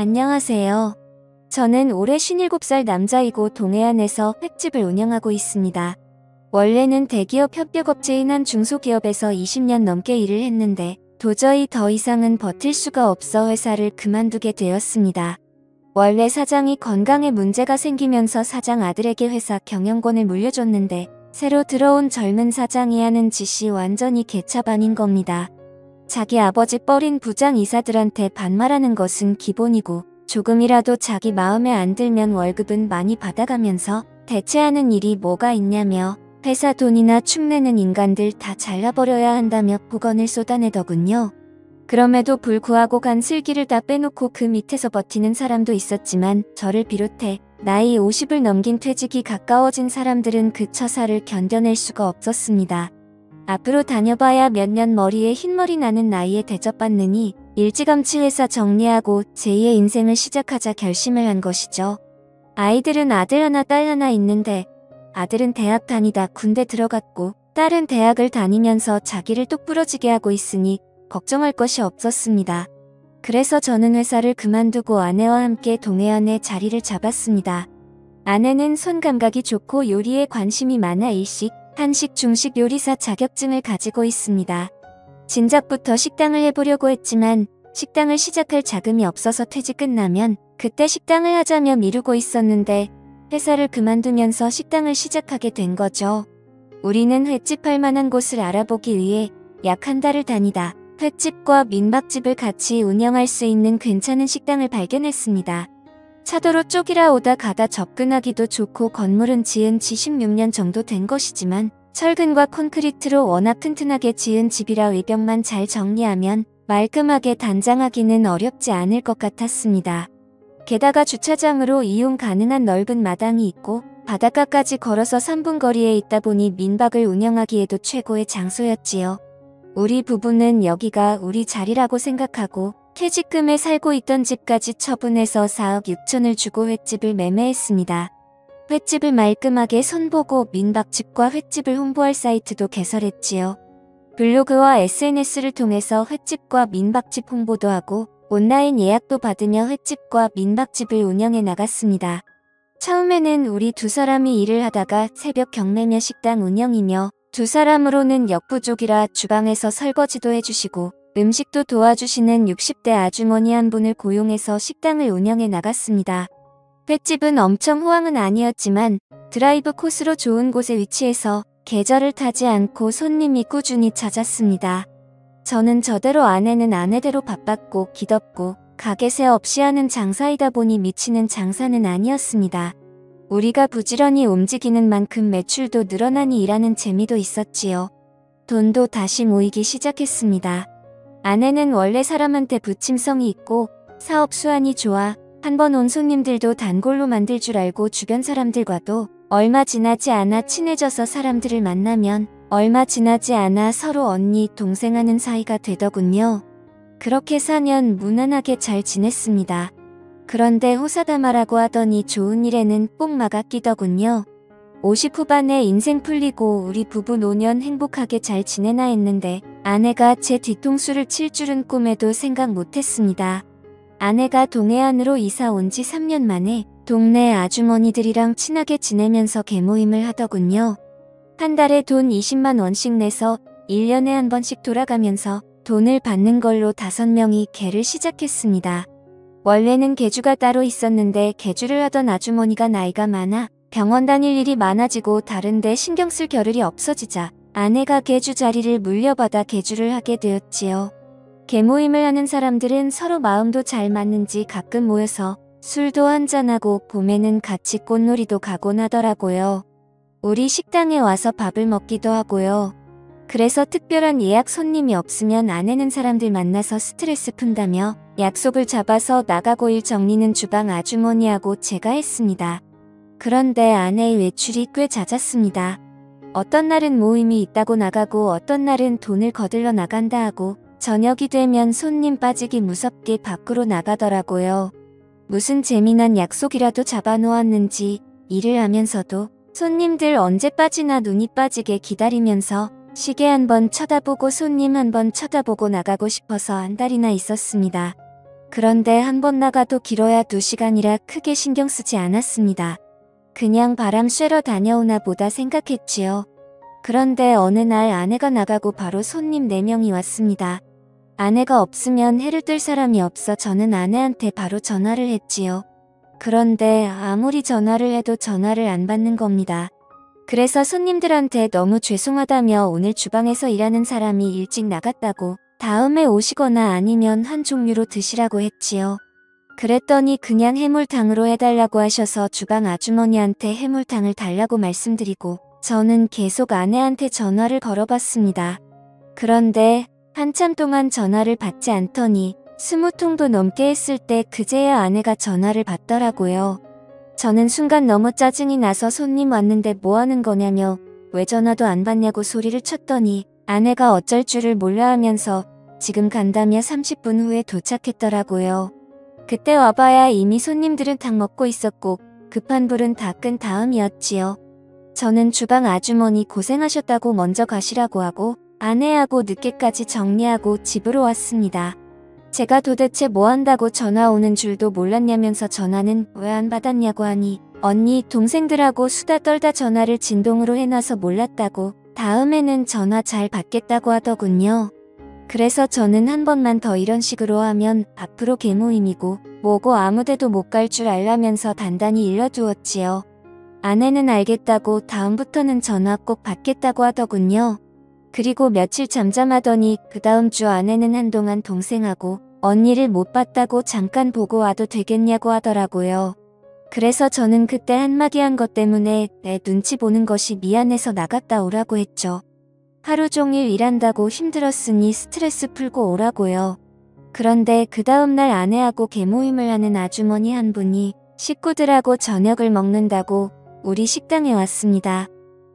안녕하세요. 저는 올해 57살 남자이고 동해안에서 횟집을 운영하고 있습니다. 원래는 대기업 협력업체인 한 중소기업에서 20년 넘게 일을 했는데 도저히 더 이상은 버틸 수가 없어 회사를 그만두게 되었습니다. 원래 사장이 건강에 문제가 생기면서 사장 아들에게 회사 경영권을 물려줬는데 새로 들어온 젊은 사장이 하는 짓이 완전히 개차반인 겁니다. 자기 아버지 뻘인 부장이사들한테 반말하는 것은 기본이고 조금이라도 자기 마음에 안 들면 월급은 많이 받아가면서 대체 하는 일이 뭐가 있냐며 회사 돈이나 축내는 인간들 다 잘라버려야 한다며 폭언을 쏟아내더군요. 그럼에도 불구하고 간슬기를 다 빼놓고 그 밑에서 버티는 사람도 있었지만 저를 비롯해 나이 50을 넘긴 퇴직이 가까워진 사람들은 그 처사를 견뎌낼 수가 없었습니다. 앞으로 다녀봐야 몇 년 머리에 흰머리 나는 나이에 대접받느니 일찌감치 회사 정리하고 제2의 인생을 시작하자 결심을 한 것이죠. 아이들은 아들 하나 딸 하나 있는데 아들은 대학 다니다 군대 들어갔고 딸은 대학을 다니면서 자기를 똑부러지게 하고 있으니 걱정할 것이 없었습니다. 그래서 저는 회사를 그만두고 아내와 함께 동해안에 자리를 잡았습니다. 아내는 손 감각이 좋고 요리에 관심이 많아 일식, 한식, 중식 요리사 자격증을 가지고 있습니다. 진작부터 식당을 해보려고 했지만 식당을 시작할 자금이 없어서 퇴직 끝나면 그때 식당을 하자며 미루고 있었는데 회사를 그만두면서 식당을 시작하게 된 거죠. 우리는 횟집 할 만한 곳을 알아보기 위해 약 한 달을 다니다 횟집과 민박집을 같이 운영할 수 있는 괜찮은 식당을 발견했습니다. 차도로 쪽이라 오다 가다 접근하기도 좋고 건물은 지은 지 16년 정도 된 것이지만 철근과 콘크리트로 워낙 튼튼하게 지은 집이라 외벽만 잘 정리하면 말끔하게 단장하기는 어렵지 않을 것 같았습니다. 게다가 주차장으로 이용 가능한 넓은 마당이 있고 바닷가까지 걸어서 3분 거리에 있다 보니 민박을 운영하기에도 최고의 장소였지요. 우리 부부는 여기가 우리 자리라고 생각하고 퇴직금에 살고 있던 집까지 처분해서 4억 6천을 주고 횟집을 매매했습니다. 횟집을 말끔하게 손보고 민박집과 횟집을 홍보할 사이트도 개설했지요. 블로그와 SNS를 통해서 횟집과 민박집 홍보도 하고 온라인 예약도 받으며 횟집과 민박집을 운영해 나갔습니다. 처음에는 우리 두 사람이 일을 하다가 새벽 경매며 식당 운영이며 두 사람으로는 역부족이라 주방에서 설거지도 해주시고 음식도 도와주시는 60대 아주머니 한 분을 고용해서 식당을 운영해 나갔습니다. 횟집은 엄청 호황은 아니었지만 드라이브 코스로 좋은 곳에 위치해서 계절을 타지 않고 손님이 꾸준히 찾았습니다. 저는 저대로 아내는 아내대로 바빴고 기덥고 가게세 없이 하는 장사이다 보니 미치는 장사는 아니었습니다. 우리가 부지런히 움직이는 만큼 매출도 늘어나니 일하는 재미도 있었지요. 돈도 다시 모이기 시작했습니다. 아내는 원래 사람한테 부침성이 있고 사업 수완이 좋아 한 번 온 손님들도 단골로 만들 줄 알고 주변 사람들과도 얼마 지나지 않아 친해져서 사람들을 만나면 얼마 지나지 않아 서로 언니, 동생 하는 사이가 되더군요. 그렇게 4년 무난하게 잘 지냈습니다. 그런데 호사다마라고 하더니 좋은 일에는 꼭 막아 끼더군요. 50 후반에 인생 풀리고 우리 부부 노년 행복하게 잘 지내나 했는데 아내가 제 뒤통수를 칠 줄은 꿈에도 생각 못했습니다. 아내가 동해안으로 이사 온 지 3년 만에 동네 아주머니들이랑 친하게 지내면서 개모임을 하더군요. 한 달에 돈 20만 원씩 내서 1년에 한 번씩 돌아가면서 돈을 받는 걸로 5명이 개를 시작했습니다. 원래는 개주가 따로 있었는데 개주를 하던 아주머니가 나이가 많아 병원 다닐 일이 많아지고 다른데 신경 쓸 겨를이 없어지자 아내가 개주 자리를 물려받아 개주를 하게 되었지요. 개모임을 하는 사람들은 서로 마음도 잘 맞는지 가끔 모여서 술도 한잔하고 봄에는 같이 꽃놀이도 가곤 하더라고요. 우리 식당에 와서 밥을 먹기도 하고요. 그래서 특별한 예약 손님이 없으면 아내는 사람들 만나서 스트레스 푼다며 약속을 잡아서 나가고 일 정리는 주방 아주머니하고 제가 했습니다. 그런데 아내의 외출이 꽤 잦았습니다. 어떤 날은 모임이 있다고 나가고 어떤 날은 돈을 거들러 나간다 하고 저녁이 되면 손님 빠지기 무섭게 밖으로 나가더라고요. 무슨 재미난 약속이라도 잡아놓았는지 일을 하면서도 손님들 언제 빠지나 눈이 빠지게 기다리면서 시계 한 번 쳐다보고 손님 한 번 쳐다보고 나가고 싶어서 한 달이나 있었습니다. 그런데 한 번 나가도 길어야 2시간이라 크게 신경 쓰지 않았습니다. 그냥 바람 쐬러 다녀오나 보다 생각했지요. 그런데 어느 날 아내가 나가고 바로 손님 4명이 왔습니다. 아내가 없으면 해를 뜰 사람이 없어 저는 아내한테 바로 전화를 했지요. 그런데 아무리 전화를 해도 전화를 안 받는 겁니다. 그래서 손님들한테 너무 죄송하다며 오늘 주방에서 일하는 사람이 일찍 나갔다고 다음에 오시거나 아니면 한 종류로 드시라고 했지요. 그랬더니 그냥 해물탕으로 해달라고 하셔서 주방 아주머니한테 해물탕을 달라고 말씀드리고 저는 계속 아내한테 전화를 걸어봤습니다. 그런데 한참 동안 전화를 받지 않더니 20통도 넘게 했을 때 그제야 아내가 전화를 받더라고요. 저는 순간 너무 짜증이 나서 손님 왔는데 뭐 하는 거냐며 왜 전화도 안 받냐고 소리를 쳤더니 아내가 어쩔 줄을 몰라 하면서 지금 간다며 30분 후에 도착했더라고요. 그때 와봐야 이미 손님들은 다 먹고 있었고 급한 불은 다 끈 다음이었지요. 저는 주방 아주머니 고생하셨다고 먼저 가시라고 하고 아내하고 늦게까지 정리하고 집으로 왔습니다. 제가 도대체 뭐 한다고 전화 오는 줄도 몰랐냐면서 전화는 왜 안 받았냐고 하니 언니 동생들하고 수다 떨다 전화를 진동으로 해놔서 몰랐다고 다음에는 전화 잘 받겠다고 하더군요. 그래서 저는 한 번만 더 이런 식으로 하면 앞으로 개모임이고 뭐고 아무데도 못 갈 줄 알라면서 단단히 일러두었지요. 아내는 알겠다고 다음부터는 전화 꼭 받겠다고 하더군요. 그리고 며칠 잠잠하더니 그 다음 주 아내는 한동안 동생하고 언니를 못 봤다고 잠깐 보고 와도 되겠냐고 하더라고요. 그래서 저는 그때 한마디 한 것 때문에 내 눈치 보는 것이 미안해서 나갔다 오라고 했죠. 하루 종일 일한다고 힘들었으니 스트레스 풀고 오라고요. 그런데 그 다음날 아내하고 개모임을 하는 아주머니 한 분이 식구들하고 저녁을 먹는다고 우리 식당에 왔습니다.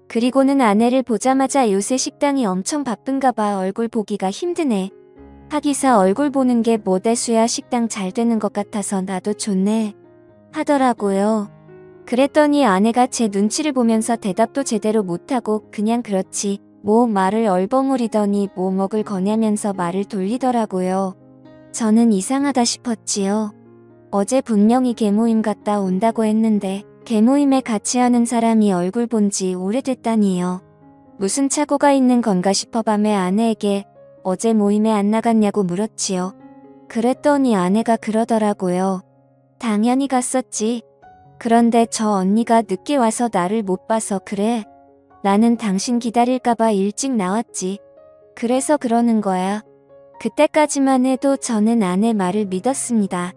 그리고는 아내를 보자마자 요새 식당이 엄청 바쁜가 봐 얼굴 보기가 힘드네. 하기사 얼굴 보는 게 뭐 대수야 식당 잘 되는 것 같아서 나도 좋네. 하더라고요. 그랬더니 아내가 제 눈치를 보면서 대답도 제대로 못하고 그냥 그렇지 뭐 말을 얼버무리더니 뭐 먹을 거냐면서 말을 돌리더라고요. 저는 이상하다 싶었지요. 어제 분명히 개모임 갔다 온다고 했는데 개모임에 같이 하는 사람이 얼굴 본 지 오래됐다니요. 무슨 착오가 있는 건가 싶어 밤에 아내에게 어제 모임에 안 나갔냐고 물었지요. 그랬더니 아내가 그러더라고요. 당연히 갔었지. 그런데 저 언니가 늦게 와서 나를 못 봐서 그래. 나는 당신 기다릴까봐 일찍 나왔지. 그래서 그러는 거야. 그때까지만 해도 저는 아내 말을 믿었습니다.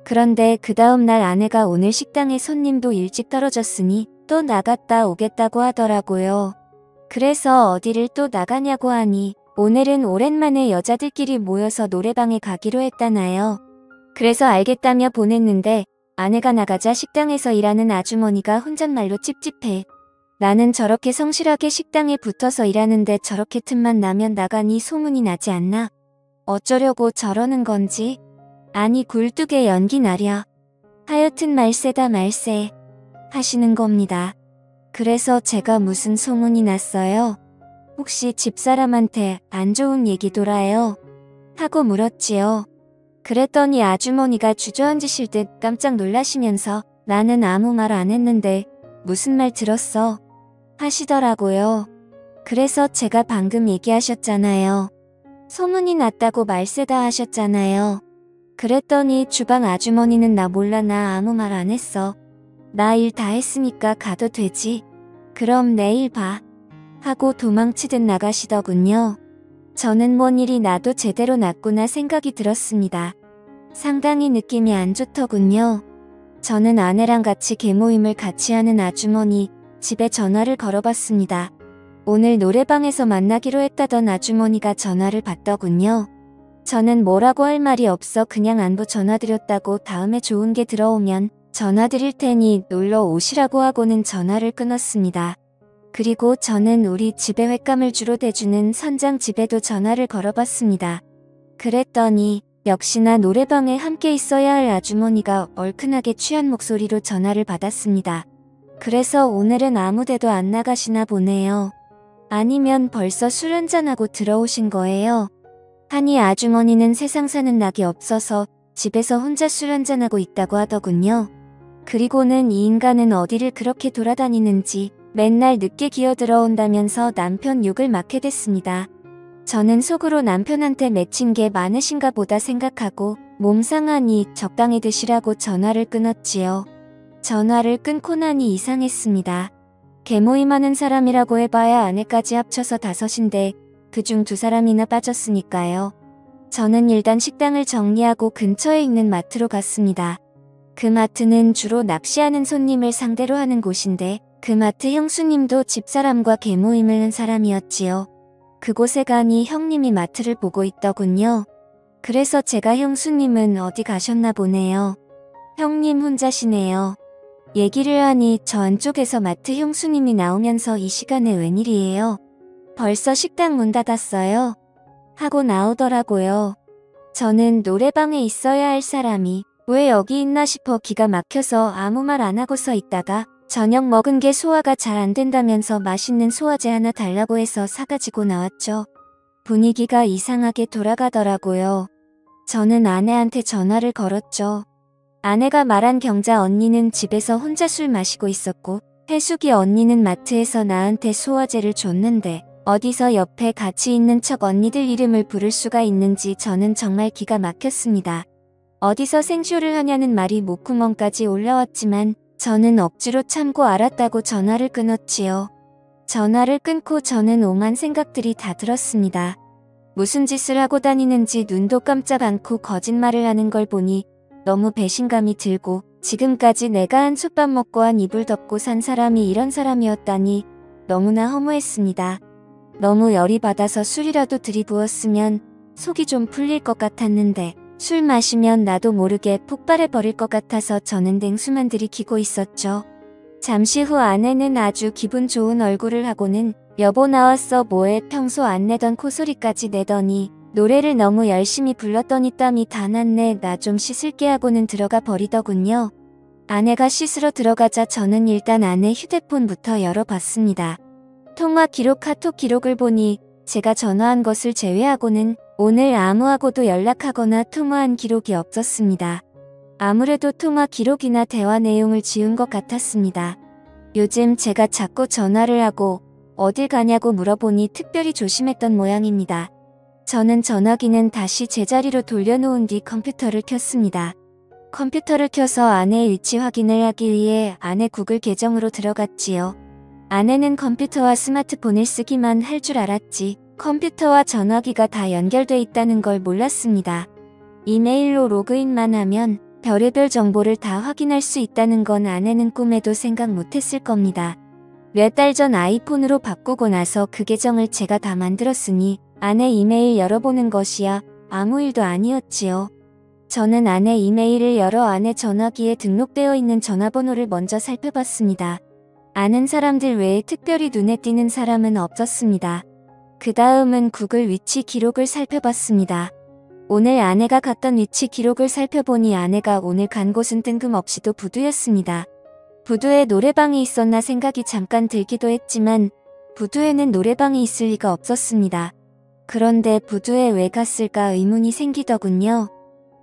그런데 그 다음날 아내가 오늘 식당에 손님도 일찍 떨어졌으니 또 나갔다 오겠다고 하더라고요. 그래서 어디를 또 나가냐고 하니 오늘은 오랜만에 여자들끼리 모여서 노래방에 가기로 했다나요. 그래서 알겠다며 보냈는데 아내가 나가자 식당에서 일하는 아주머니가 혼잣말로 찝찝해. 나는 저렇게 성실하게 식당에 붙어서 일하는데 저렇게 틈만 나면 나가니 소문이 나지 않나? 어쩌려고 저러는 건지? 아니 굴뚝에 연기 나랴. 하여튼 말세다 말세. 하시는 겁니다. 그래서 제가 무슨 소문이 났어요? 혹시 집사람한테 안 좋은 얘기 돌아요? 하고 물었지요. 그랬더니 아주머니가 주저앉으실 듯 깜짝 놀라시면서 나는 아무 말 안 했는데 무슨 말 들었어? 하시더라고요. 그래서 제가 방금 얘기하셨잖아요. 소문이 났다고 말세다 하셨잖아요. 그랬더니 주방 아주머니는 나 몰라 나 아무 말 안 했어. 나 일 다 했으니까 가도 되지. 그럼 내일 봐. 하고 도망치듯 나가시더군요. 저는 뭔 일이 나도 제대로 났구나 생각이 들었습니다. 상당히 느낌이 안 좋더군요. 저는 아내랑 같이 개모임을 같이 하는 아주머니 집에 전화를 걸어봤습니다. 오늘 노래방에서 만나기로 했다던 아주머니가 전화를 받더군요. 저는 뭐라고 할 말이 없어 그냥 안부 전화드렸다고 다음에 좋은 게 들어오면 전화드릴 테니 놀러 오시라고 하고는 전화를 끊었습니다. 그리고 저는 우리 집에 횟감을 주로 대주는 선장 집에도 전화를 걸어봤습니다. 그랬더니 역시나 노래방에 함께 있어야 할 아주머니가 얼큰하게 취한 목소리로 전화를 받았습니다. 그래서 오늘은 아무데도 안 나가시나 보네요. 아니면 벌써 술 한잔하고 들어오신 거예요? 하니 아주머니는 세상 사는 낙이 없어서 집에서 혼자 술 한잔하고 있다고 하더군요. 그리고는 이 인간은 어디를 그렇게 돌아다니는지 맨날 늦게 기어들어온다면서 남편 욕을 맞게 됐습니다. 저는 속으로 남편한테 맺힌 게 많으신가 보다 생각하고 몸 상하니 적당히 드시라고 전화를 끊었지요. 전화를 끊고 나니 이상했습니다. 개모임하는 사람이라고 해봐야 아내까지 합쳐서 5인데 그중 2사람이나 빠졌으니까요. 저는 일단 식당을 정리하고 근처에 있는 마트로 갔습니다. 그 마트는 주로 납치하는 손님을 상대로 하는 곳인데 그 마트 형수님도 집사람과 개모임을 한 사람이었지요. 그곳에 가니 형님이 마트를 보고 있더군요. 그래서 제가 형수님은 어디 가셨나 보네요. 형님 혼자시네요. 얘기를 하니 저 안쪽에서 마트 형수님이 나오면서 이 시간에 웬일이에요? 벌써 식당 문 닫았어요? 하고 나오더라고요. 저는 노래방에 있어야 할 사람이 왜 여기 있나 싶어 기가 막혀서 아무 말 안 하고 서 있다가 저녁 먹은 게 소화가 잘 안 된다면서 맛있는 소화제 하나 달라고 해서 사가지고 나왔죠. 분위기가 이상하게 돌아가더라고요. 저는 아내한테 전화를 걸었죠. 아내가 말한 경자 언니는 집에서 혼자 술 마시고 있었고 해숙이 언니는 마트에서 나한테 소화제를 줬는데 어디서 옆에 같이 있는 척 언니들 이름을 부를 수가 있는지 저는 정말 기가 막혔습니다. 어디서 생쇼를 하냐는 말이 목구멍까지 올라왔지만 저는 억지로 참고 알았다고 전화를 끊었지요. 전화를 끊고 저는 오만 생각들이 다 들었습니다. 무슨 짓을 하고 다니는지 눈도 깜짝 않고 거짓말을 하는 걸 보니 너무 배신감이 들고 지금까지 내가 한 솥밥 먹고 한 이불 덮고 산 사람이 이런 사람이었다니 너무나 허무했습니다. 너무 열이 받아서 술이라도 들이부었으면 속이 좀 풀릴 것 같았는데 술 마시면 나도 모르게 폭발해버릴 것 같아서 저는 냉수만 들이키고 있었죠. 잠시 후 아내는 아주 기분 좋은 얼굴을 하고는 여보 나왔어 뭐해 평소 안 내던 코소리까지 내더니 노래를 너무 열심히 불렀더니 땀이 다 났네 나 좀 씻을게 하고는 들어가 버리더군요. 아내가 씻으러 들어가자 저는 일단 아내 휴대폰부터 열어봤습니다. 통화 기록 카톡 기록을 보니 제가 전화한 것을 제외하고는 오늘 아무하고도 연락하거나 통화한 기록이 없었습니다. 아무래도 통화 기록이나 대화 내용을 지운 것 같았습니다. 요즘 제가 자꾸 전화를 하고 어딜 가냐고 물어보니 특별히 조심했던 모양입니다. 저는 전화기는 다시 제자리로 돌려놓은 뒤 컴퓨터를 켰습니다. 컴퓨터를 켜서 아내의 위치 확인을 하기 위해 아내 구글 계정으로 들어갔지요. 아내는 컴퓨터와 스마트폰을 쓰기만 할 줄 알았지 컴퓨터와 전화기가 다 연결돼 있다는 걸 몰랐습니다. 이메일로 로그인만 하면 별의별 정보를 다 확인할 수 있다는 건 아내는 꿈에도 생각 못했을 겁니다. 몇 달 전 아이폰으로 바꾸고 나서 그 계정을 제가 다 만들었으니 아내 이메일 열어보는 것이야 아무 일도 아니었지요. 저는 아내 이메일을 열어 아내 전화기에 등록되어 있는 전화번호를 먼저 살펴봤습니다. 아는 사람들 외에 특별히 눈에 띄는 사람은 없었습니다. 그 다음은 구글 위치 기록을 살펴봤습니다. 오늘 아내가 갔던 위치 기록을 살펴보니 아내가 오늘 간 곳은 뜬금없이도 부두였습니다. 부두에 노래방이 있었나 생각이 잠깐 들기도 했지만 부두에는 노래방이 있을 리가 없었습니다. 그런데 부두에 왜 갔을까 의문이 생기더군요.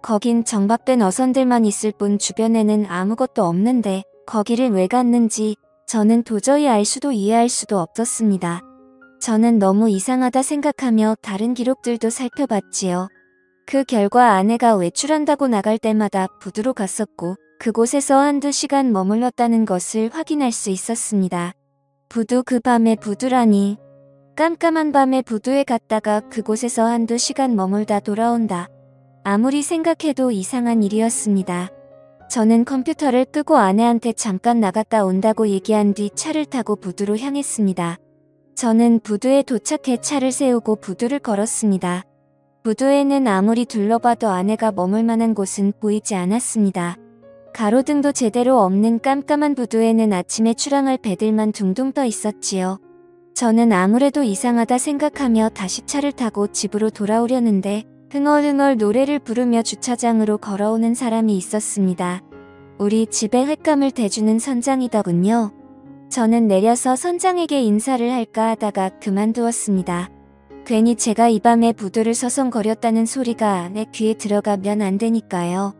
거긴 정박된 어선들만 있을 뿐 주변에는 아무것도 없는데 거기를 왜 갔는지 저는 도저히 알 수도 이해할 수도 없었습니다. 저는 너무 이상하다 생각하며 다른 기록들도 살펴봤지요. 그 결과 아내가 외출한다고 나갈 때마다 부두로 갔었고 그곳에서 한두 시간 머물렀다는 것을 확인할 수 있었습니다. 부두 그 밤에 부두라니. 깜깜한 밤에 부두에 갔다가 그곳에서 한두 시간 머물다 돌아온다. 아무리 생각해도 이상한 일이었습니다. 저는 컴퓨터를 끄고 아내한테 잠깐 나갔다 온다고 얘기한 뒤 차를 타고 부두로 향했습니다. 저는 부두에 도착해 차를 세우고 부두를 걸었습니다. 부두에는 아무리 둘러봐도 아내가 머물 만한 곳은 보이지 않았습니다. 가로등도 제대로 없는 깜깜한 부두에는 아침에 출항할 배들만 둥둥 떠 있었지요. 저는 아무래도 이상하다 생각하며 다시 차를 타고 집으로 돌아오려는데 흥얼흥얼 노래를 부르며 주차장으로 걸어오는 사람이 있었습니다. 우리 집에 횟감을 대주는 선장이더군요. 저는 내려서 선장에게 인사를 할까 하다가 그만두었습니다. 괜히 제가 이 밤에 부두를 서성거렸다는 소리가 내 귀에 들어가면 안 되니까요.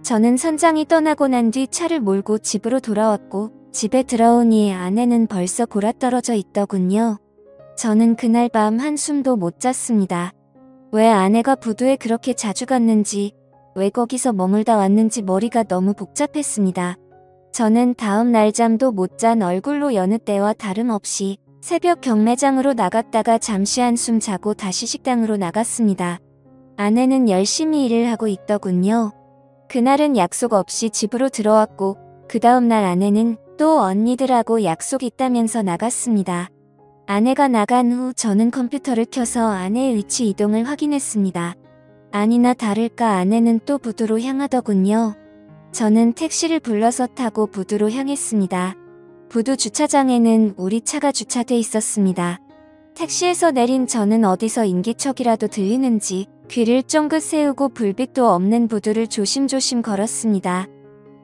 저는 선장이 떠나고 난 뒤 차를 몰고 집으로 돌아왔고 집에 들어오니 아내는 벌써 골아떨어져 있더군요. 저는 그날 밤 한숨도 못 잤습니다. 왜 아내가 부두에 그렇게 자주 갔는지, 왜 거기서 머물다 왔는지 머리가 너무 복잡했습니다. 저는 다음 날 잠도 못 잔 얼굴로 여느 때와 다름없이 새벽 경매장으로 나갔다가 잠시 한숨 자고 다시 식당으로 나갔습니다. 아내는 열심히 일을 하고 있더군요. 그날은 약속 없이 집으로 들어왔고 그 다음날 아내는 또 언니들하고 약속 있다면서 나갔습니다. 아내가 나간 후 저는 컴퓨터를 켜서 아내의 위치 이동을 확인했습니다. 아니나 다를까 아내는 또 부두로 향하더군요. 저는 택시를 불러서 타고 부두로 향했습니다. 부두 주차장에는 우리 차가 주차돼 있었습니다. 택시에서 내린 저는 어디서 인기척이라도 들리는지 귀를 쫑긋 세우고 불빛도 없는 부두를 조심조심 걸었습니다.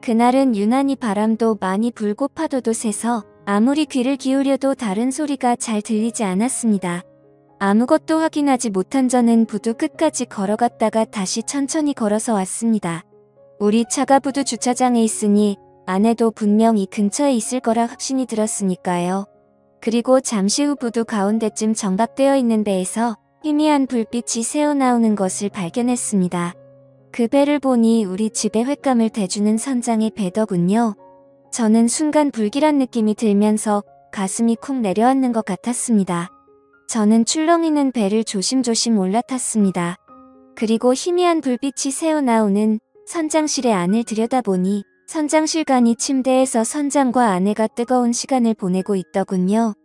그날은 유난히 바람도 많이 불고 파도도 세서 아무리 귀를 기울여도 다른 소리가 잘 들리지 않았습니다. 아무것도 확인하지 못한 저는 부두 끝까지 걸어갔다가 다시 천천히 걸어서 왔습니다. 우리 차가 부두 주차장에 있으니 아내도 분명 이 근처에 있을 거라 확신이 들었으니까요. 그리고 잠시 후 부두 가운데쯤 정박되어 있는 배에서 희미한 불빛이 새어나오는 것을 발견했습니다. 그 배를 보니 우리 집의 횟감을 대주는 선장의 배더군요. 저는 순간 불길한 느낌이 들면서 가슴이 쿵 내려앉는 것 같았습니다. 저는 출렁이는 배를 조심조심 올라탔습니다. 그리고 희미한 불빛이 새어나오는 선장실의 안을 들여다보니 선장실간이 침대에서 선장과 아내가 뜨거운 시간을 보내고 있더군요.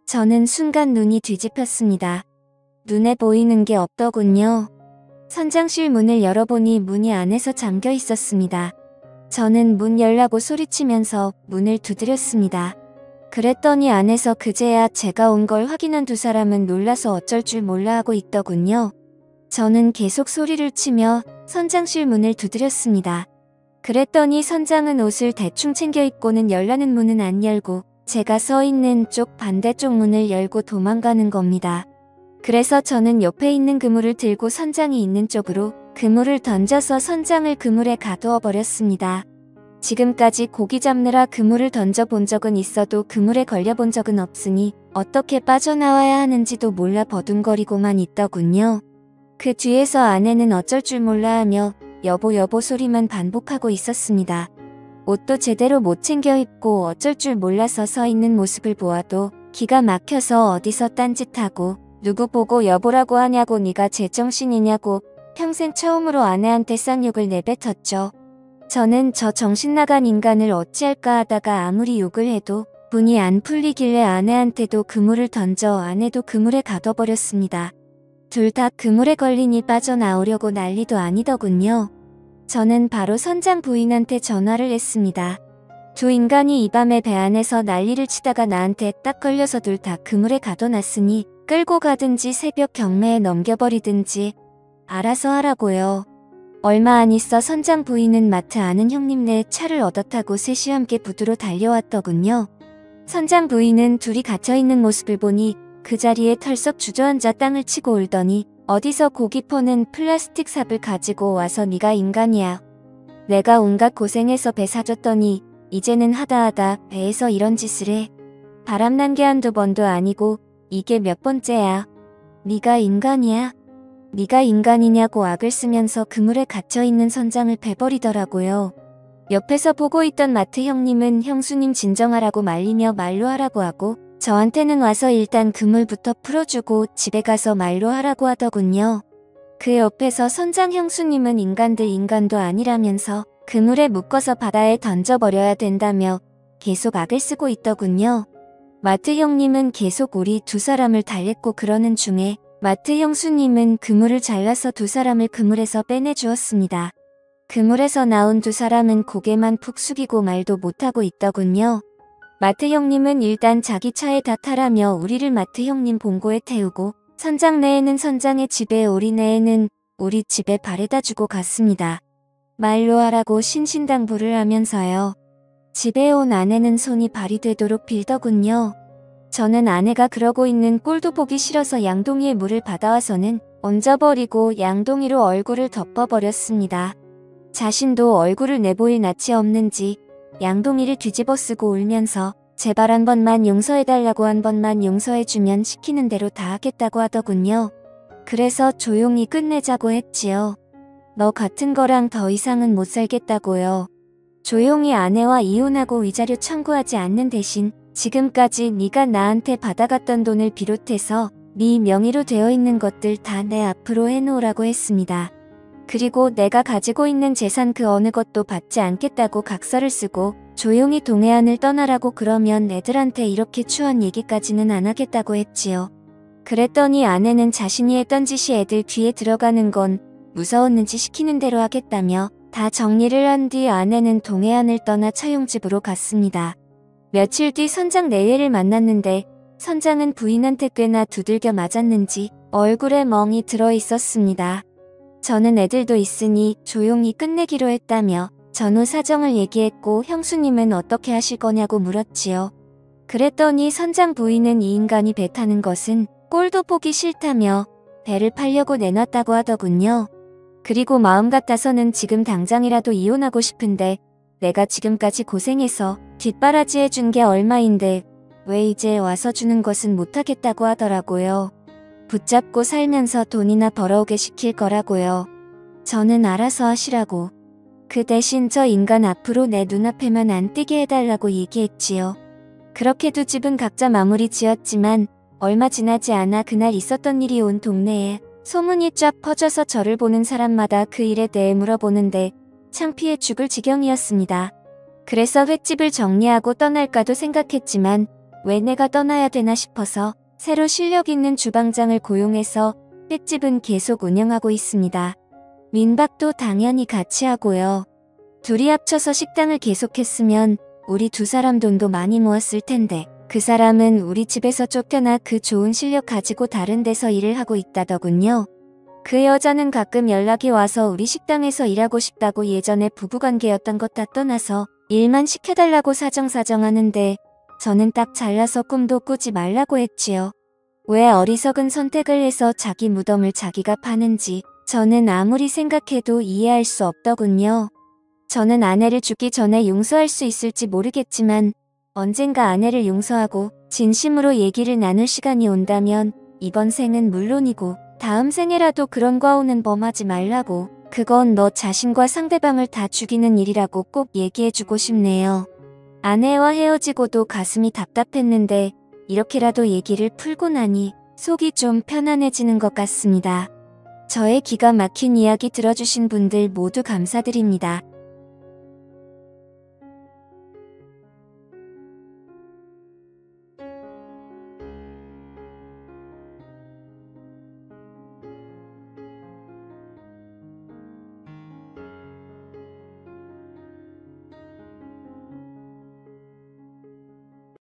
저는 순간 눈이 뒤집혔습니다. 눈에 보이는 게 없더군요. 선장실 문을 열어보니 문이 안에서 잠겨 있었습니다. 저는 문 열라고 소리치면서 문을 두드렸습니다. 그랬더니 안에서 그제야 제가 온 걸 확인한 두 사람은 놀라서 어쩔 줄 몰라 하고 있더군요. 저는 계속 소리를 치며 선장실 문을 두드렸습니다. 그랬더니 선장은 옷을 대충 챙겨 입고는 열라는 문은 안 열고 제가 서 있는 쪽 반대쪽 문을 열고 도망가는 겁니다. 그래서 저는 옆에 있는 그물을 들고 선장이 있는 쪽으로 그물을 던져서 선장을 그물에 가두어 버렸습니다. 지금까지 고기 잡느라 그물을 던져본 적은 있어도 그물에 걸려본 적은 없으니 어떻게 빠져나와야 하는지도 몰라 버둥거리고만 있더군요. 그 뒤에서 아내는 어쩔 줄 몰라 하며 여보 여보 소리만 반복하고 있었습니다. 옷도 제대로 못 챙겨 입고 어쩔 줄 몰라서 서 있는 모습을 보아도 기가 막혀서 어디서 딴짓하고 누구 보고 여보라고 하냐고 네가 제정신이냐고 평생 처음으로 아내한테 쌍욕을 내뱉었죠. 저는 저 정신 나간 인간을 어찌할까 하다가 아무리 욕을 해도 분이 안 풀리길래 아내한테도 그물을 던져 아내도 그물에 가둬버렸습니다. 둘 다 그물에 걸리니 빠져나오려고 난리도 아니더군요. 저는 바로 선장 부인한테 전화를 했습니다. 두 인간이 이 밤에 배 안에서 난리를 치다가 나한테 딱 걸려서 둘 다 그물에 가둬놨으니 끌고 가든지 새벽 경매에 넘겨버리든지 알아서 하라고요. 얼마 안 있어 선장 부인은 마트 아는 형님네 차를 얻어 타고 셋이 함께 부두로 달려왔더군요. 선장 부인은 둘이 갇혀있는 모습을 보니 그 자리에 털썩 주저앉아 땅을 치고 울더니 어디서 고기 퍼는 플라스틱 삽을 가지고 와서 네가 인간이야. 내가 온갖 고생해서 배 사줬더니 이제는 하다하다 배에서 이런 짓을 해. 바람난 게 한두 번도 아니고 이게 몇 번째야. 네가 인간이야? 네가 인간이냐고 악을 쓰면서 그물에 갇혀있는 선장을 베버리더라고요. 옆에서 보고 있던 마트 형님은 형수님 진정하라고 말리며 말로 하라고 하고 저한테는 와서 일단 그물부터 풀어주고 집에 가서 말로 하라고 하더군요. 그 옆에서 선장 형수님은 인간들 인간도 아니라면서 그물에 묶어서 바다에 던져버려야 된다며 계속 악을 쓰고 있더군요. 마트 형님은 계속 우리 두 사람을 달랬고 그러는 중에 마트 형수님은 그물을 잘라서 두 사람을 그물에서 빼내주었습니다. 그물에서 나온 두 사람은 고개만 푹 숙이고 말도 못하고 있더군요. 마트 형님은 일단 자기 차에 다 타라며 우리를 마트 형님 본고에 태우고 선장 내에는 선장의 집에 우리 내에는 우리 집에 바래다 주고 갔습니다. 말로 하라고 신신당부를 하면서요. 집에 온 아내는 손이 발이 되도록 빌더군요. 저는 아내가 그러고 있는 꼴도 보기 싫어서 양동이에 물을 받아와서는 얹어버리고 양동이로 얼굴을 덮어버렸습니다. 자신도 얼굴을 내보일 낯이 없는지 양동이를 뒤집어 쓰고 울면서 제발 한 번만 용서해달라고, 한 번만 용서해주면 시키는 대로 다 하겠다고 하더군요. 그래서 조용히 끝내자고 했지요. 너 같은 거랑 더 이상은 못 살겠다고요. 조용히 아내와 이혼하고 위자료 청구하지 않는 대신 지금까지 네가 나한테 받아갔던 돈을 비롯해서 네 명의로 되어 있는 것들 다 내 앞으로 해놓으라고 했습니다. 그리고 내가 가지고 있는 재산 그 어느 것도 받지 않겠다고 각서를 쓰고 조용히 동해안을 떠나라고, 그러면 애들한테 이렇게 추한 얘기까지는 안 하겠다고 했지요. 그랬더니 아내는 자신이 했던 짓이 애들 귀에 들어가는 건 무서웠는지 시키는 대로 하겠다며 다 정리를 한 뒤 아내는 동해안을 떠나 차용집으로 갔습니다. 며칠 뒤 선장 내외를 만났는데 선장은 부인한테 꽤나 두들겨 맞았는지 얼굴에 멍이 들어 있었습니다. 저는 애들도 있으니 조용히 끝내기로 했다며 전후 사정을 얘기했고 형수님은 어떻게 하실 거냐고 물었지요. 그랬더니 선장 부인은 이 인간이 배 타는 것은 꼴도 보기 싫다며 배를 팔려고 내놨다고 하더군요. 그리고 마음 같아서는 지금 당장이라도 이혼하고 싶은데 내가 지금까지 고생해서 뒷바라지 해준 게 얼마인데 왜 이제 와서 주는 것은 못하겠다고 하더라고요. 붙잡고 살면서 돈이나 벌어오게 시킬 거라고요. 저는 알아서 하시라고. 그 대신 저 인간 앞으로 내 눈앞에만 안 띄게 해달라고 얘기했지요. 그렇게 두 집은 각자 마무리 지었지만 얼마 지나지 않아 그날 있었던 일이 온 동네에 소문이 쫙 퍼져서 저를 보는 사람마다 그 일에 대해 물어보는데 창피해 죽을 지경이었습니다. 그래서 횟집을 정리하고 떠날까도 생각했지만 왜 내가 떠나야 되나 싶어서 새로 실력 있는 주방장을 고용해서 횟집은 계속 운영하고 있습니다. 민박도 당연히 같이 하고요. 둘이 합쳐서 식당을 계속했으면 우리 두 사람 돈도 많이 모았을 텐데 그 사람은 우리 집에서 쫓겨나 그 좋은 실력 가지고 다른 데서 일을 하고 있다더군요. 그 여자는 가끔 연락이 와서 우리 식당에서 일하고 싶다고, 예전에 부부관계였던 것 다 떠나서 일만 시켜달라고 사정사정하는데 저는 딱 잘라서 꿈도 꾸지 말라고 했지요. 왜 어리석은 선택을 해서 자기 무덤을 자기가 파는지 저는 아무리 생각해도 이해할 수 없더군요. 저는 아내를 죽기 전에 용서할 수 있을지 모르겠지만 언젠가 아내를 용서하고 진심으로 얘기를 나눌 시간이 온다면 이번 생은 물론이고 다음 생에라도 그런 과오는 범하지 말라고, 그건 너 자신과 상대방을 다 죽이는 일이라고 꼭 얘기해주고 싶네요. 아내와 헤어지고도 가슴이 답답했는데 이렇게라도 얘기를 풀고 나니 속이 좀 편안해지는 것 같습니다. 저의 기가 막힌 이야기 들어주신 분들 모두 감사드립니다.